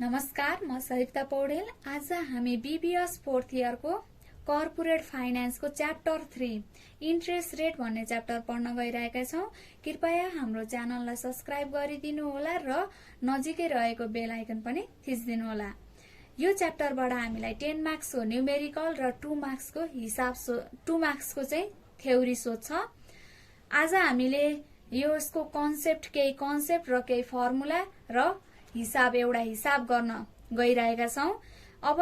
नमस्कार, म सरिता पौडेल। आज हामी बीबीएस फोर्थ इयर को कर्पोरेट फाइनेन्स को च्याप्टर 3 इन्ट्रेस्ट रेट भन्ने च्याप्टर पढ्न गइरहेका छौं। कृपया हाम्रो च्यानललाई सब्स्क्राइब गरिदिनु होला र नजिकै रहेको बेल आइकन पनि थिच्दिनु होला। यो च्याप्टरबाट हामीलाई 10 मार्क्स को न्यूमेरिकल र 2 मार्क्स को हिसाब 2 मार्क्स को चाहिँ थ्योरी सोध्छ। आज हामीले यसको केही कन्सेप्ट र केही फर्मुला र एउटा हिसाब गर्न गइरहेका छौं। अब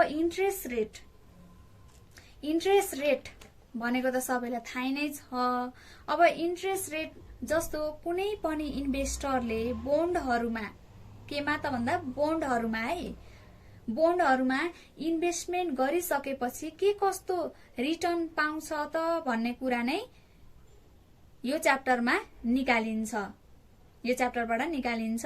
इन्ट्रेस्ट रेट भनेको त सबैलाई थाहा नै छ। अब इन्ट्रेस्ट रेट जस्तो कुनै पनि इन्भेस्टरले बोन्डहरुमा केमा त भन्दा बोन्डहरुमा इन्भेस्टमेन्ट गरिसकेपछि के कस्तो रिटर्न पाउँछ त भन्ने कुरा नै यो च्याप्टरबाट निकालिन्छ।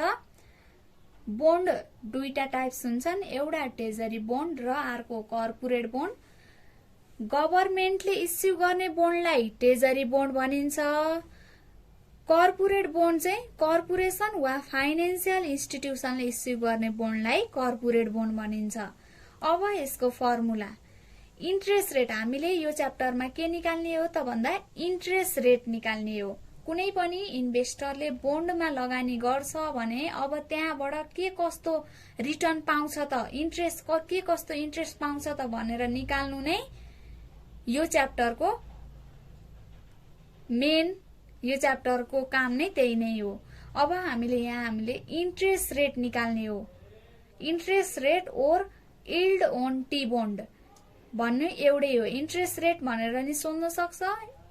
बोन्ड दुईटा टाइप्स हुन्छन्, एउटा ट्रेजरी बोन्ड र अर्को कर्पोरेट बोन्ड। गभर्नमेन्टले इस्यु गर्ने बोन्डलाई ट्रेजरी बोन्ड भनिन्छ। कर्पोरेट बोन्ड चाहिँ कर्पोरेसन वा फाइनान्शियल इन्स्टिट्युसनले इस्यु गर्ने बोन्डलाई कर्पोरेट बोन्ड भनिन्छ। अब यसको फर्मुला इन्ट्रेस्ट रेट हामीले यो च्याप्टरमा के निकाल्ने हो त भन्दा इन्ट्रेस्ट रेट निकाल्ने हो। कुनै पनि इन्भेस्टरले बोन्डमा लगानी गर्छ भने अब त्यहाँबाट के कस्तो रिटर्न पाउँछ त, के कस्तो इन्ट्रेस्ट पाउँछ त भनेर निकाल्नु नै यो च्याप्टरको काम नै त्यही नै हो। अब हामीले इन्ट्रेस्ट रेट निकाल्ने हो। Interest rate or yield own T bond भन्ने एउटै हो। इन्ट्रेस्ट रेट भनेर नि सोध्न सक्छ,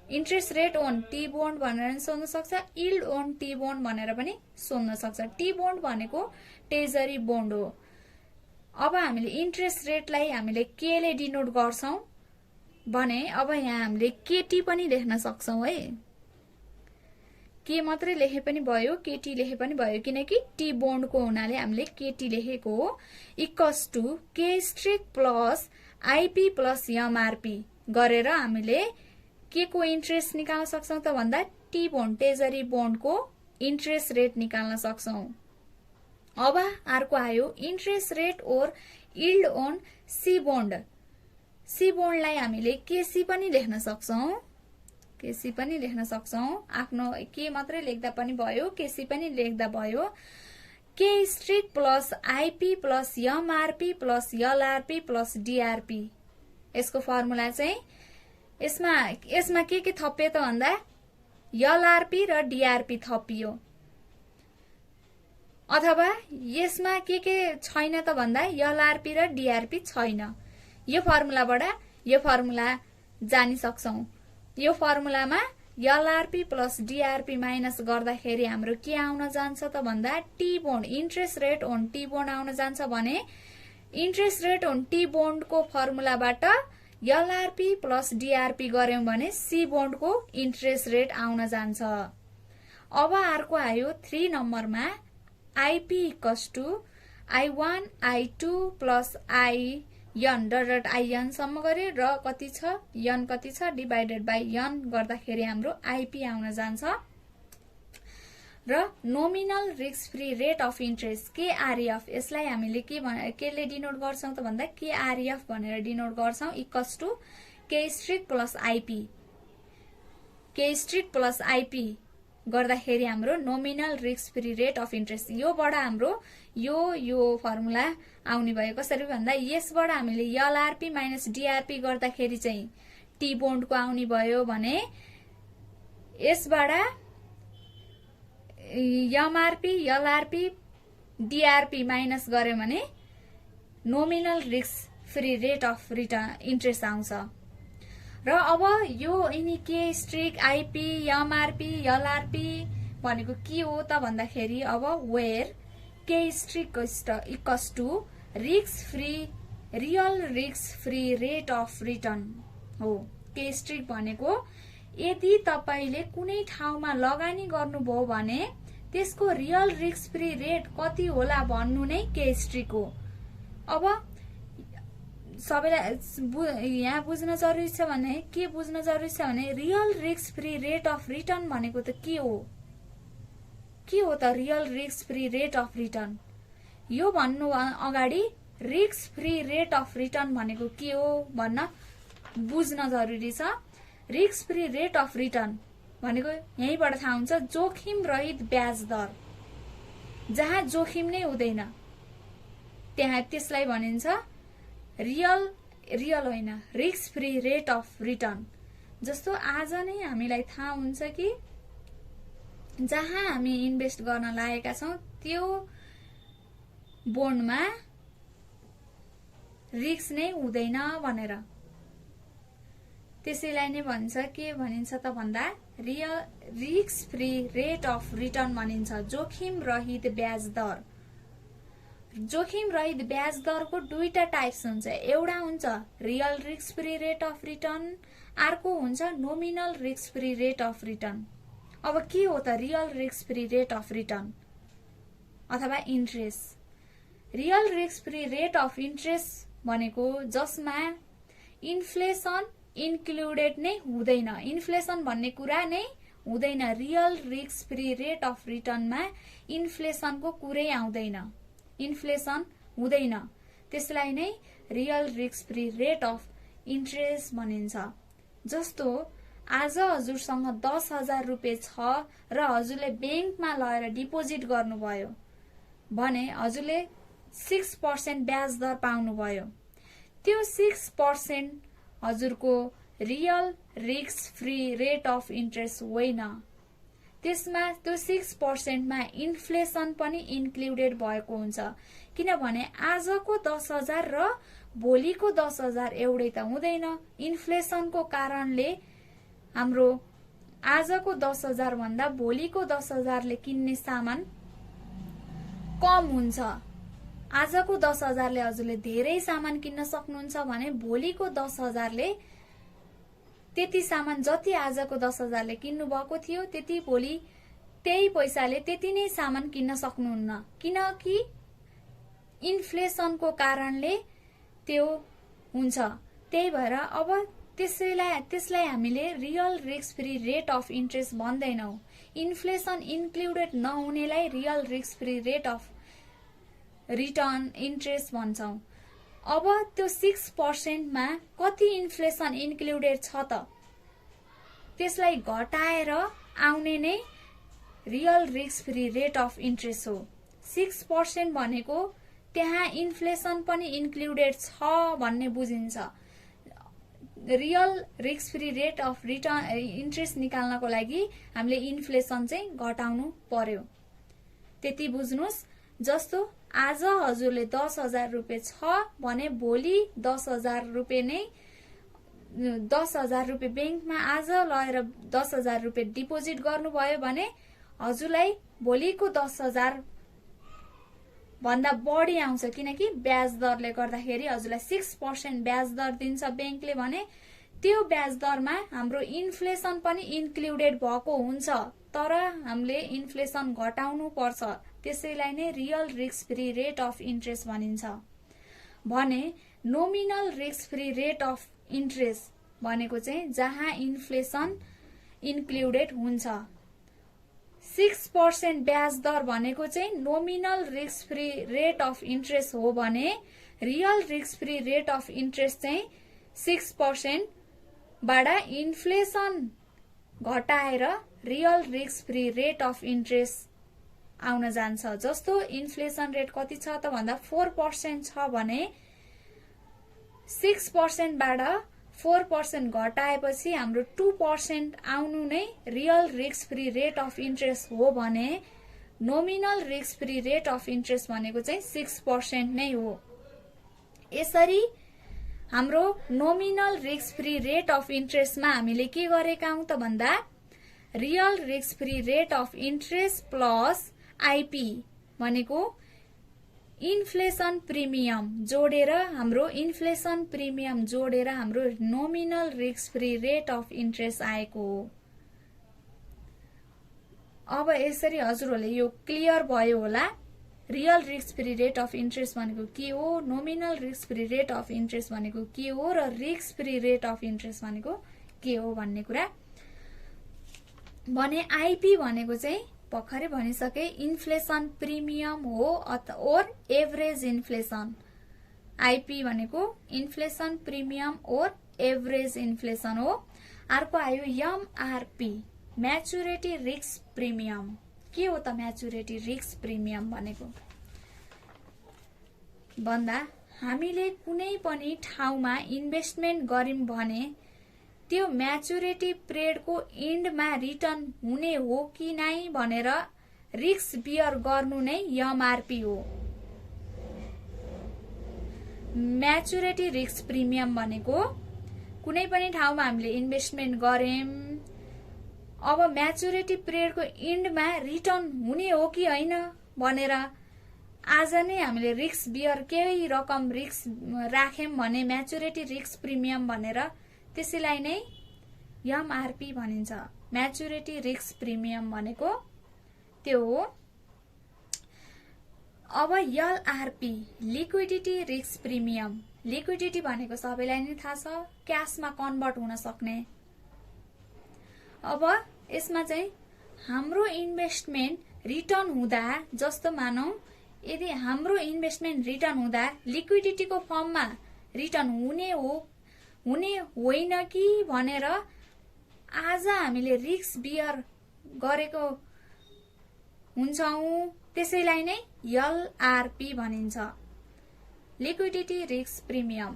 interest rate on T bond भनेर नि सोध्न सक्छ, यील्ड ओन टी बोन्ड भनेर पनि सोध्न सक्छ। टी बोन्ड भनेको ट्रेजरी बोन्ड हो। अब हामीले इन्ट्रेस्ट रेटलाई हामीले के ले डिनोट गर्छौं भने अब यहाँ हामीले केटी पनि लेख्न सक्छौं है। के मात्रै लेखे पनि भयो, केटी लेखे पनि भयो, किनकि टी बोन्डको हुनाले हामीले केटी लेखेको हो। इक्वल्स टु के स्ट्रिक प्लस आईपी प्लस एमआरपी गरेर हामीले के को इन्ट्रेस्ट निकाल्न सक्छौं त भन्दा टी बोन्ड ट्रेजरी बोन्डको इन्ट्रेस्ट रेट निकाल्न सक्छौं। अब अर्को आयो interest rate or yield on C bond. C बोन्डलाई हामीले केसी पनि लेख्न सक्छौं। आफ्नो के मात्रै लेख्दा पनि भयो, केसी पनि लेख्दा भयो। के स्ट्रिक plus IP plus MRP plus LRP plus DRP. यसको फर्मुला चाहिँ यसमा के थपियो त भन्दा एलआरपी र डीआरपी थपियो, अथवा यसमा के छैन त भन्दा एलआरपी र डीआरपी छैन। यो फर्मुला जानि सक्छौं। यो फर्मुलामा एलआरपी प्लस डीआरपी माइनस गर्दाखेरि हाम्रो के आउन जान्छ त भन्दा T bond interest rate on T bond आउन जान्छ भने इन्ट्रेस्ट रेट ओन टी बोन्डको फर्मुलाबाट एलआरपी प्लस डीआरपी गर्यौं भने सी बोन्डको इन्ट्रेस्ट रेट आउन जान्छ। अब अर्को आयो 3 नम्बरमा IP equals to I1 I2 plus IN dot IN सम्म गरे र कति छ n कति छ डिवाइडेड बाइ n गर्दाखेरि हाम्रो आईपी आउन जान्छ। र nominal risk free rate of interest KRF, यसलाई हामीले के ले डिनोट गर्छौं त भन्दा केआरएफ भनेर डिनोट गर्छौं। इक्वल्स टु के स्ट्रिक प्लस आईपी गर्दाखेरि हाम्रो nominal risk free rate of interest. योबाट हाम्रो यो फर्मुला आउने भयो। कसरी भन्दा यसबाट हामीले एलआरपी माइनस डीआरपी गर्दाखेरि चाहिँ टी बोन्डको आउने भयो भने यसबाट एमआरपी एलआरपी डीआरपी माइनस गर्यो भने nominal risk free rate of interest आउँछ। र अब यो के स्ट्रिक आईपी एमआरपी एलआरपी भनेको के हो त भन्दाखेरि अब वेयर के स्ट्रिक equals to real risk free rate of return हो। के स्ट्रिक भनेको यदि तपाईले कुनै ठाउँमा लगानी गर्नुभयो भने त्यसको रियल रिस्क फ्री रेट कति होला भन्नु नै के स्ट्रिक हो। अब सबैलाई यहाँ बुझ्न जरुरी छ भने real risk free rate of return भनेको त के हो त real risk free rate of return यो भन्नु अगाडि risk free rate of return भनेको के हो भन्न बुझ्न जरुरी छ। Risk free rate of return भनेको यहीँबाट थाहा हुन्छ, जोखिम रहित ब्याज दर। जहाँ जोखिम नै हुँदैन त्यहाँ त्यसलाई भनिन्छ रियल होइन, risk free rate of return. जस्तो आज नै हामीलाई थाहा हुन्छ कि जहाँ हामी इन्भेस्ट गर्न लागेका छौं त्यो बोन्डमा रिस्क नै हुँदैन भनेर। त्यसैलाई नै भन्छ के भनिन्छ त भन्दा risk free rate of return भनिन्छ, जोखिम रहित ब्याज दर। जोखिम रहित ब्याज दरको दुईटा टाइप्स हुन्छ, एउटा हुन्छ real risk free rate of return, अर्को हुन्छ nominal risk free rate of return. अब के हो त real risk free rate of return अथवा interest? Real risk free rate of interest भनेको जसमा इन्फ्लेसन इन्क्लुडेड नै हुँदैन, इन्फ्लेसन भन्ने कुरा नै हुँदैन। Real risk free rate of रिटर्नमा इन्फ्लेसनको कुरै आउँदैन, इन्फ्लेसन हुँदैन। त्यसलाई नै real risk free rate of interest भनिन्छ। जस्तो आज हजुरसँग 10,000 रुपियाँ छ र हजुरले ब्याङ्कमा लगेर डिपोजिट गर्नुभयो भने हजुरले 6% ब्याज दर पाउनुभयो। त्यो 6% हजुरको real risk free rate of interest होइन। त्यसमा त्यो 6% मा इन्फ्लेसन पनि इन्क्लुडेड भएको हुन्छ, किनभने आजको 10,000 र भोलिको 10,000 एउटै त हुँदैन। इन्फ्लेसनको कारणले हाम्रो आजको 10,000 भन्दा भोलिको 10,000 ले किन्ने सामान कम हुन्छ। आजको 10,000 ले हजुरले धेरै सामान किन्न सक्नुहुन्छ भने भोलिको 10,000 ले त्यति सामान जति आजको 10,000 ले किन्नु भएको थियो त्यति भोलि त्यही पैसाले त्यति नै सामान किन्न सक्नुहुन्न, किनकि इन्फ्लेसनको कारणले त्यो हुन्छ। त्यही भएर अब त्यसलाई हामीले real risk free rate of interest भन्दैनौ। इन्फ्लेसन इन्क्लुडेड नहुनेलाई real risk free rate of return interest भन्छौं। अब त्यो 6% मा कति इन्फ्लेसन इन्क्लुडेड छ त त्यसलाई घटाएर आउने नै real risk free rate of interest हो। 6% भनेको त्यहाँ इन्फ्लेसन पनि इन्क्लुडेड छ भन्ने बुझिन्छ। Real risk free rate of return interest निकाल्नको लागि हामीले इन्फ्लेसन चाहिँ घटाउनु पर्यो, त्यति बुझ्नुस्। जस्तो आज हजुरले 10,000 रुपियाँ छ भने भोलि 10,000 रुपियाँ नै 10,000 रुपियाँ ब्याङ्कमा आज लगेर 10,000 रुपियाँ डिपोजिट गर्नुभयो भने हजुरलाई भोलिको 10,000 भन्दा बढी आउँछ, किनकि ब्याज दरले गर्दाखेरि हजुरलाई 6% ब्याज दर दिन्छ ब्याङ्कले भने त्यो ब्याज दरमा हाम्रो इन्फ्लेसन पनि इन्क्लुडेड भएको हुन्छ, तर हामीले इन्फ्लेसन घटाउनु पर्छ। त्यसैलाई नै real risk free rate of interest भनिन्छ। भने nominal risk free rate of interest भनेको चाहिँ जहाँ इन्फ्लेसन इन्क्लुडेड हुन्छ। 6% ब्याज दर भनेको चाहिँ nominal risk free rate of interest हो भने real risk free rate of interest चाहिँ 6% बाट इन्फ्लेसन घटाएर real risk free rate of interest आउन जान्छ। जस्तो इन्फ्लेसन रेट कति छ त भन्दा 4% छ भने 6% बाट 4% घटाएपछि हाम्रो 2% आउनु नै real risk free rate of interest हो भने nominal risk free rate of interest भनेको चाहिँ 6% नै हो। यसरी हाम्रो nominal risk free rate of इन्ट्रेस्टमा हामीले के गरेका हौं त भन्दा real risk free rate of interest plus IP भनेको इन्फ्लेसन प्रिमियम जोडेर हाम्रो इन्फ्लेसन प्रिमियम जोडेर हाम्रो nominal risk free rate of interest आएको हो। अब यसरी हजुरहरूले यो क्लियर भयो होला, real risk free rate of interest भनेको के हो, nominal risk free rate of interest भनेको के हो र risk free rate of interest भनेको के हो भन्ने कुरा। भने आईपी भनेको चाहिँ भर्खरै भनिसके इन्फ्लेसन प्रिमियम हो ओर एभरेज इन्फ्लेसन। आइपी भनेको इन्फ्लेसन प्रिमियम ओर एभरेज इन्फ्लेसन हो। अर्को आयो एमआरपी म्याचुरिटी रिस्क प्रिमियम। के हो त म्याचुरिटी रिस्क प्रिमियम भनेको भन्दा हामीले कुनै पनि ठाउँमा इन्भेस्टमेन्ट गर्यौं भने त्यो म्याचुरिटी पिरियडको एन्डमा रिटर्न हुने हो कि नै भनेर रिस्क बियर गर्नु नै एमआरपी हो। म्याचुरिटी रिस्क प्रिमियम भनेको कुनै पनि ठाउँमा हामीले इन्भेस्टमेन्ट गर्यौं, अब म्याचुरिटी पिरियडको एन्डमा रिटर्न हुने हो कि होइन भनेर आज नै हामीले रिस्क बियर केही रकम रिस्क राख्यौं भने म्याचुरिटी रिस्क प्रिमियम भनेर त्यसैलाई नै एमआरपी भनिन्छ। म्याचुरिटी रिस्क प्रिमियम भनेको त्यो हो। अब LRP liquidity risk premium. Liquidity भनेको सबैलाई नै थाहा छ, क्याशमा कन्भर्ट हुन सक्ने। अब यसमा चाहिँ हाम्रो इन्भेस्टमेन्ट रिटर्न हुँदा, जस्तो मानौ यदि हाम्रो इन्भेस्टमेन्ट रिटर्न हुँदा लिक्विडिटीको फर्ममा रिटर्न हुने होइन कि भनेर आज हामीले रिस्क बियर गरेको हुन्छौं, त्यसैलाई नै एलआरपी भनिन्छ। लिक्विडिटी रिस्क प्रिमियम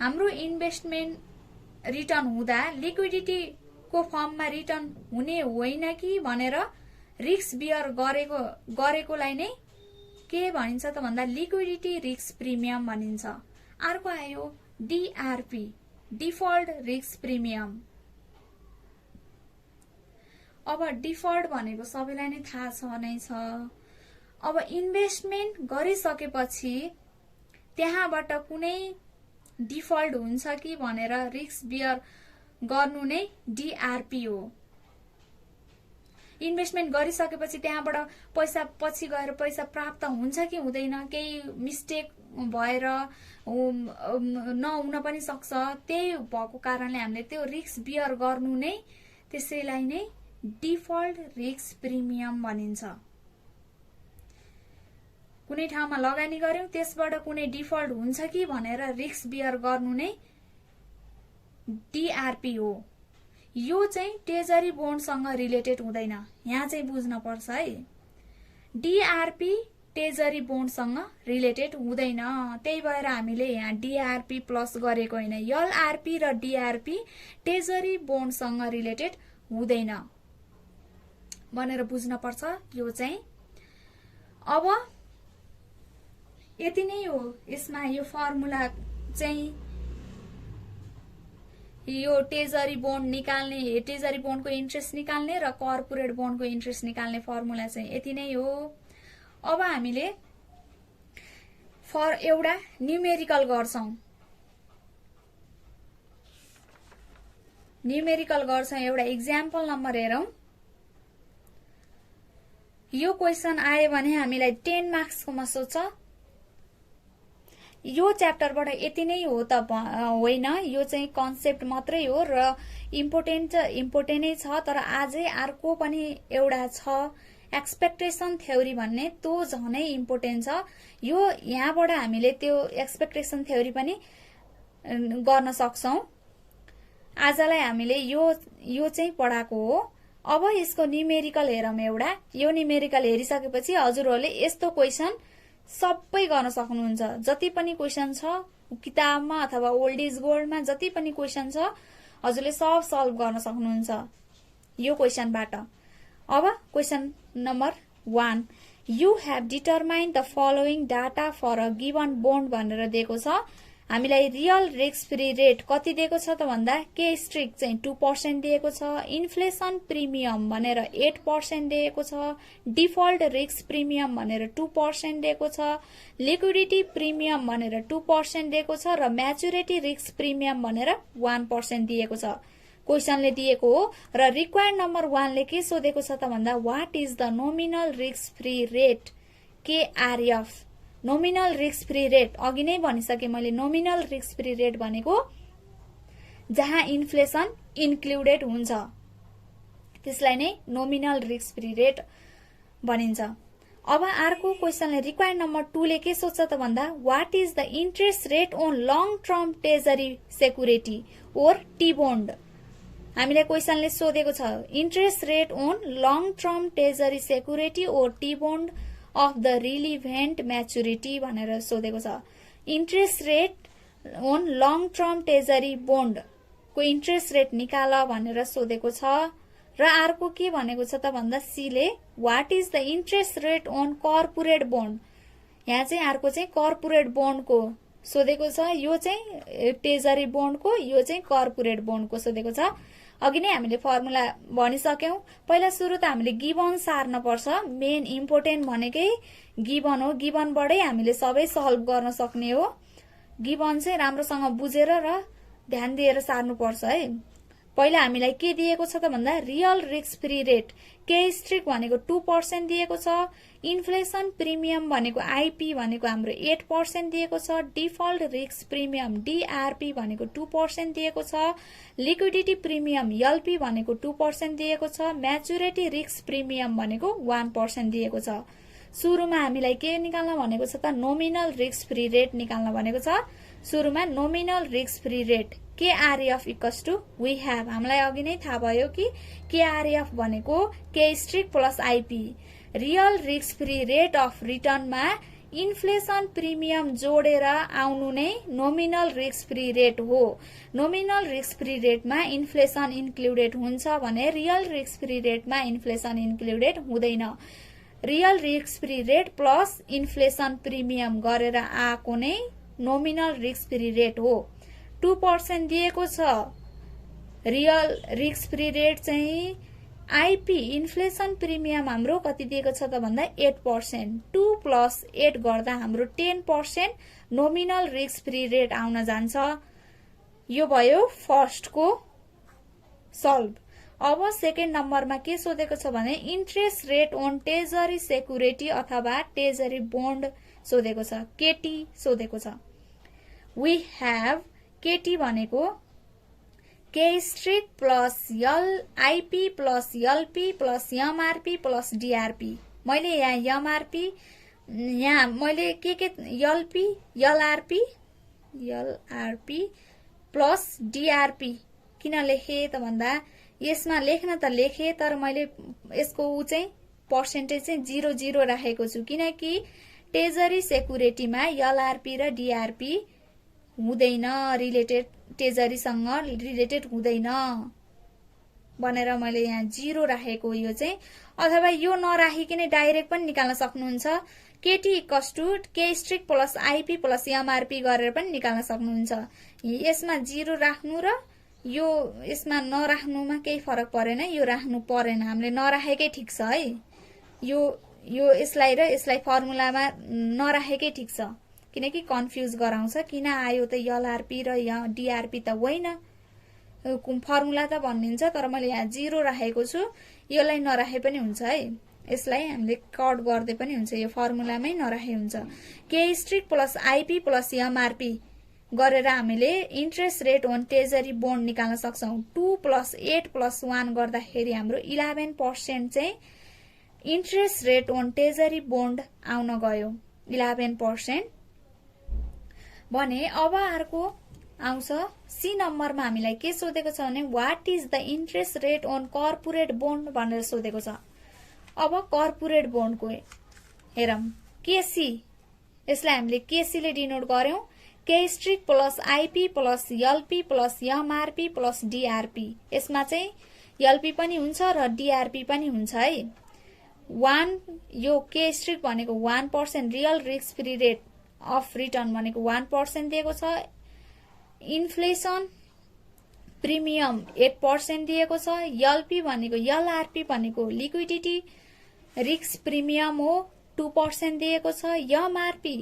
हाम्रो इन्भेस्टमेन्ट रिटर्न हुँदा लिक्विडिटीको फर्ममा रिटर्न हुने होइन कि भनेर रिस्क बियर गरेकोलाई नै के भनिन्छ त भन्दा लिक्विडिटी रिस्क प्रिमियम भनिन्छ। अर्को आयो डिआरपी डिफल्ट रिस्क प्रिमियम। अब डिफल्ट भनेको सबैलाई नै थाहा नै छ। अब इन्भेस्टमेन्ट गरिसकेपछि त्यहाँबाट कुनै डिफल्ट हुन्छ कि भनेर रिस्क बियर गर्नु नै डिआरपी हो। इन्भेस्टमेन्ट गरिसकेपछि त्यहाँबाट पैसा पछि गएर पैसा प्राप्त हुन्छ कि हुँदैन, केही मिस्टेक भएर नहुन पनि सक्छ, त्यही भएको कारणले हामीले त्यो रिस्क बियर गर्नु नै त्यसैलाई नै डिफल्ट रिस्क प्रिमियम भनिन्छ। कुनै ठाउँमा लगानी गर्यौं, त्यसबाट कुनै डिफल्ट हुन्छ कि भनेर रिस्क बियर गर्नु नै डिआरपी हो। यो चाहिँ ट्रेजरी बोन्डसँग रिलेटेड हुँदैन, यहाँ चाहिँ बुझ्न पर्छ है। डिआरपी ट्रेजरी बोन्डसँग रिलेटेड हुँदैन, त्यही भएर हामीले यहाँ डिआरपी प्लस गरेको होइन। एलआरपी र डिआरपी ट्रेजरी बोन्डसँग रिलेटेड हुँदैन भनेर बुझ्न पर्छ। यो चाहिँ अब यति नै हो। यसमा यो फर्मुला चाहिँ यो ट्रेजरी बोन्ड निकाल्ने, ट्रेजरी बोन्डको इन्ट्रेस्ट निकाल्ने र कर्पोरेट बोन्डको इन्ट्रेस्ट निकाल्ने फर्मुला चाहिँ यति नै हो। अब हामीले एउटा न्यूमेरिकल गर्छौं। एउटा इक्जाम्पल नम्बर हेरौं। यो क्वेशन आयो भने हामीलाई 10 मार्क्सकोमा सोध्छ। यो च्याप्टरबाट यति नै हो त होइन, यो चाहिँ कन्सेप्ट मात्रै हो र इम्पोर्टेन्ट नै छ। तर आजै अर्को पनि एउटा छ एक्सपेक्टेसन थ्योरी भन्ने, त्यो झनै इम्पोर्टेन्ट छ। यो यहाँबाट हामीले त्यो एक्सपेक्टेसन थ्योरी पनि गर्न सक्छौं। आजलाई हामीले यो चाहिँ पढाएको हो। अब यसको न्यूमेरिकल हेरौं एउटा। यो न्यूमेरिकल हेरिसकेपछि हजुरहरूले यस्तो क्वेशन सबै गर्न सक्नुहुन्छ। जति पनि क्वेशन छ किताबमा अथवा ओल्ड इज गोल्डमा जति पनि क्वेशन छ हजुरले सब सल्भ गर्न सक्नुहुन्छ यो क्वेशनबाट। अब question number 1, you have determined the following data for a given bond भनेर दिएको छ। हामीलाई रियल रिस्क फ्री रेट कति दिएको छ त भन्दा के स्ट्रिक चाहिँ 2% दिएको छ, इन्फ्लेसन प्रिमियम भनेर 8% दिएको छ, डिफल्ट रिस्क प्रिमियम भनेर 2% दिएको छ, लिक्विडिटी प्रिमियम भनेर 2% दिएको छ र म्याचुरिटी रिस्क प्रिमियम भनेर 1% दिएको छ। क्वेशनले दिएको हो र रिक्वायर्ड नम्बर 1 ले के सोधेको छ त भन्दा what is the nominal risk free rate KRF. Nominal risk free rate अघि नै भनिसके मैले। नोमिनल रिस्क फ्री रेट भनेको जहाँ इन्फ्लेसन इन्क्लुडेड हुन्छ, त्यसलाई नै नोमिनल रिस्क फ्री रेट भनिन्छ। अब अर्को क्वेशनले रिक्वायर्ड नम्बर 2 ले के सोध्छ त भन्दा what is the interest rate on long term treasury security or T bond. हामीले क्वेशनले सोधेको छ interest rate on long term treasury security or T bond of the relevant maturity भनेर सोधेको छ। Interest rate on long term treasury bond को interest rate निकाल भनेर सोधेको छ। र अर्को के भनेको छ त भन्दा सी ले what is the interest rate on corporate bond. यहाँ चाहिँ अर्को चाहिँ कर्पोरेट बोन्डको सोधेको छ, यो चाहिँ ट्रेजरी बोन्डको, यो चाहिँ कर्पोरेट बोन्डको सोधेको छ। अघि नै हामीले फर्मुला भनिसक्यौं। पहिला सुरु त हामीले गिभन सार्न पर्छ, मेन इम्पोर्टेन्ट भनेकै गिभन हो, गिभनबाटै हामीले सबै सल्भ गर्न सक्ने हो। गिभन चाहिँ राम्रोसँग बुझेर र ध्यान दिएर सार्नु पर्छ है। पहिला हामीलाई के दिएको छ त भन्दा रियल रिस्क फ्री रेट के स्ट्रिक भनेको 2% दिएको छ, इन्फ्लेसन प्रिमियम भनेको आईपी भनेको हाम्रो 8% दिएको छ, डिफल्ट रिस्क प्रिमियम डीआरपी भनेको 2% दिएको छ, लिक्विडिटी प्रिमियम एलपी भनेको 2% दिएको छ, म्याचुरिटी रिस्क प्रिमियम भनेको 1% दिएको छ। सुरुमा हामीलाई के निकाल्न भनेको छ त नोमिनल रिस्क फ्री रेट निकाल्न भनेको छ। सुरुमा nominal risk free rate KRF equals to we have, हामीलाई अघि नै थाहा भयो कि केआरएफ भनेको के स्ट्रिक plus IP. Real risk free rate of रिटर्नमा इन्फ्लेसन प्रिमियम जोडेर आउनु नै नोमिनल रिस्क फ्री रेट हो। नोमिनल रिस्क फ्री रेटमा इन्फ्लेसन इन्क्लुडेड हुन्छ भने रियल रिस्क फ्री रेटमा इन्फ्लेसन इन्क्लुडेड हुँदैन। Real risk free rate plus inflation premium गरेर आएको नै नोमिनल रिस्क फ्री रेट हो। 2% दिएको छ रियल रिस्क फ्री रेट चाहिँ। आईपी इन्फ्लेसन प्रिमियम हाम्रो कति दिएको छ त भन्दा 8%। 2 + 8 गर्दा हाम्रो 10% नोमिनल रिस्क फ्री रेट आउन जान्छ। यो भयो फर्स्टको सल्भ। अब सेकेन्ड नम्बरमा के सोधेको छ भने interest rate on treasury security अथवा ट्रेजरी बोन्ड सोधेको छ, केटी सोधेको छ। वी हैव केटी भनेको के स्ट्रिक plus IP plus LP plus MRP plus DRP. मैले यहाँ एमआरपी, यहाँ मैले के एलपी एलआरपी प्लस डीआरपी किन लेखे त भन्दा यसमा लेख्न त लेखे तर मैले यसको चाहिँ पर्सेन्टेज चाहिँ 0 राखेको छु, किनकि ट्रेजरी सेक्युरिटीमा एलआरपी र डीआरपी हुँदैन, रिलेटेड ट्रेजरीसँग रिलेटेड हुँदैन भनेर मैले यहाँ 0 राखेको। यो चाहिँ अथवा यो नराखिकन डाइरेक्ट पनि निकाल्न सक्नुहुन्छ। केटी इक्वल्स टु के स्ट्रिक प्लस आईपी प्लस एमआरपी गरेर पनि निकाल्न सक्नुहुन्छ। यसमा 0 राख्नु र यो यसमा नराख्नुमा केही फरक परेन, यो राख्नु परेन, हामीले नराखेकै ठिक छ है। यो यसलाई र यसलाई फर्मुलामा नराखेकै ठिक छ, किनकि कन्फ्युज गराउँछ। किन आयो त एलआरपी र डीआरपी त होइन, फर्मुला त भनिन्छ तर मैले यहाँ 0 राखेको छु। यसलाई नराखे पनि हुन्छ है, यसलाई हामीले कट गर्दै पनि हुन्छ, यो फर्मुलामै नराखे हुन्छ। के स्ट्रिक प्लस आईपी प्लस एमआरपी गरेर हामीले interest rate on treasury bond निकाल्न सक्छौं। 2 + 8 + 1 गर्दाखेरि हाम्रो 11% चाहिँ interest rate on treasury bond आउन गयो, 11% भने। अब अर्को आउँछ सी नम्बरमा हामीलाई के सोधेको छ भने what is the interest rate on corporate bond भनेर सोधेको छ। अब कर्पोरेट बोन्डको हेरौं, केसी, यसलाई हामीले केसी ले डिनोट गर्यौं। के स्ट्रिक plus IP plus LP plus MRP plus DRP. यसमा चाहिँ एलपी पनि हुन्छ र डीआरपी पनि हुन्छ है। 1 यो के स्ट्रिक भनेको 1%, real risk free rate of return भनेको 1% दिएको छ। इन्फ्लेसन प्रिमियम 8% दिएको छ। एलपी भनेको एलआरपी भनेको लिक्विडिटी रिस्क प्रिमियम हो, 2% दिएको छ। एमआरपी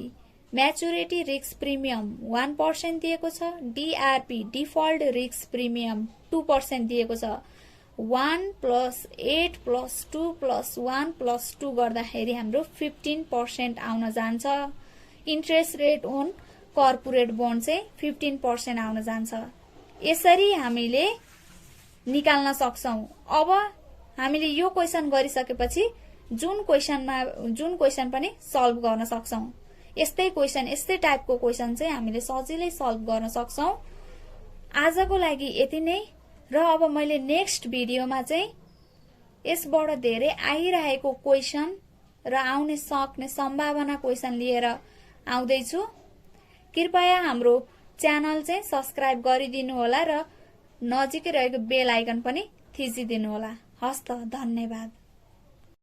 म्याचुरिटी रिस्क प्रिमियम 1% दिएको छ। डीआरपी डिफल्ट रिस्क प्रिमियम 2% दिएको छ। 1 + 8 + 2 + 1 + 2 गर्दाखेरि हाम्रो 15% आउन जान्छ। Interest rate on corporate bond चाहिँ 15% आउन जान्छ। यसरी हामीले निकाल्न सक्छौं। अब हामीले यो क्वेशन गरिसकेपछि जुन क्वेशन पनि सल्भ गर्न सक्छौं। यस्तै क्वेशन, यस्तै टाइपको क्वेशन चाहिँ हामीले सजिलै सल्भ गर्न सक्छौं। आजको लागि यति नै र अब मैले नेक्स्ट भिडियोमा चाहिँ यसबाट धेरै आइरहेको क्वेशन र आउने सक्ने सम्भावना क्वेशन लिएर आउँदैछु। कृपया हाम्रो च्यानल चाहिँ सब्स्क्राइब गरिदिनु होला र नजिकै रहेको बेल आइकन पनि थिचिदिनु होला। हस्त, धन्यवाद।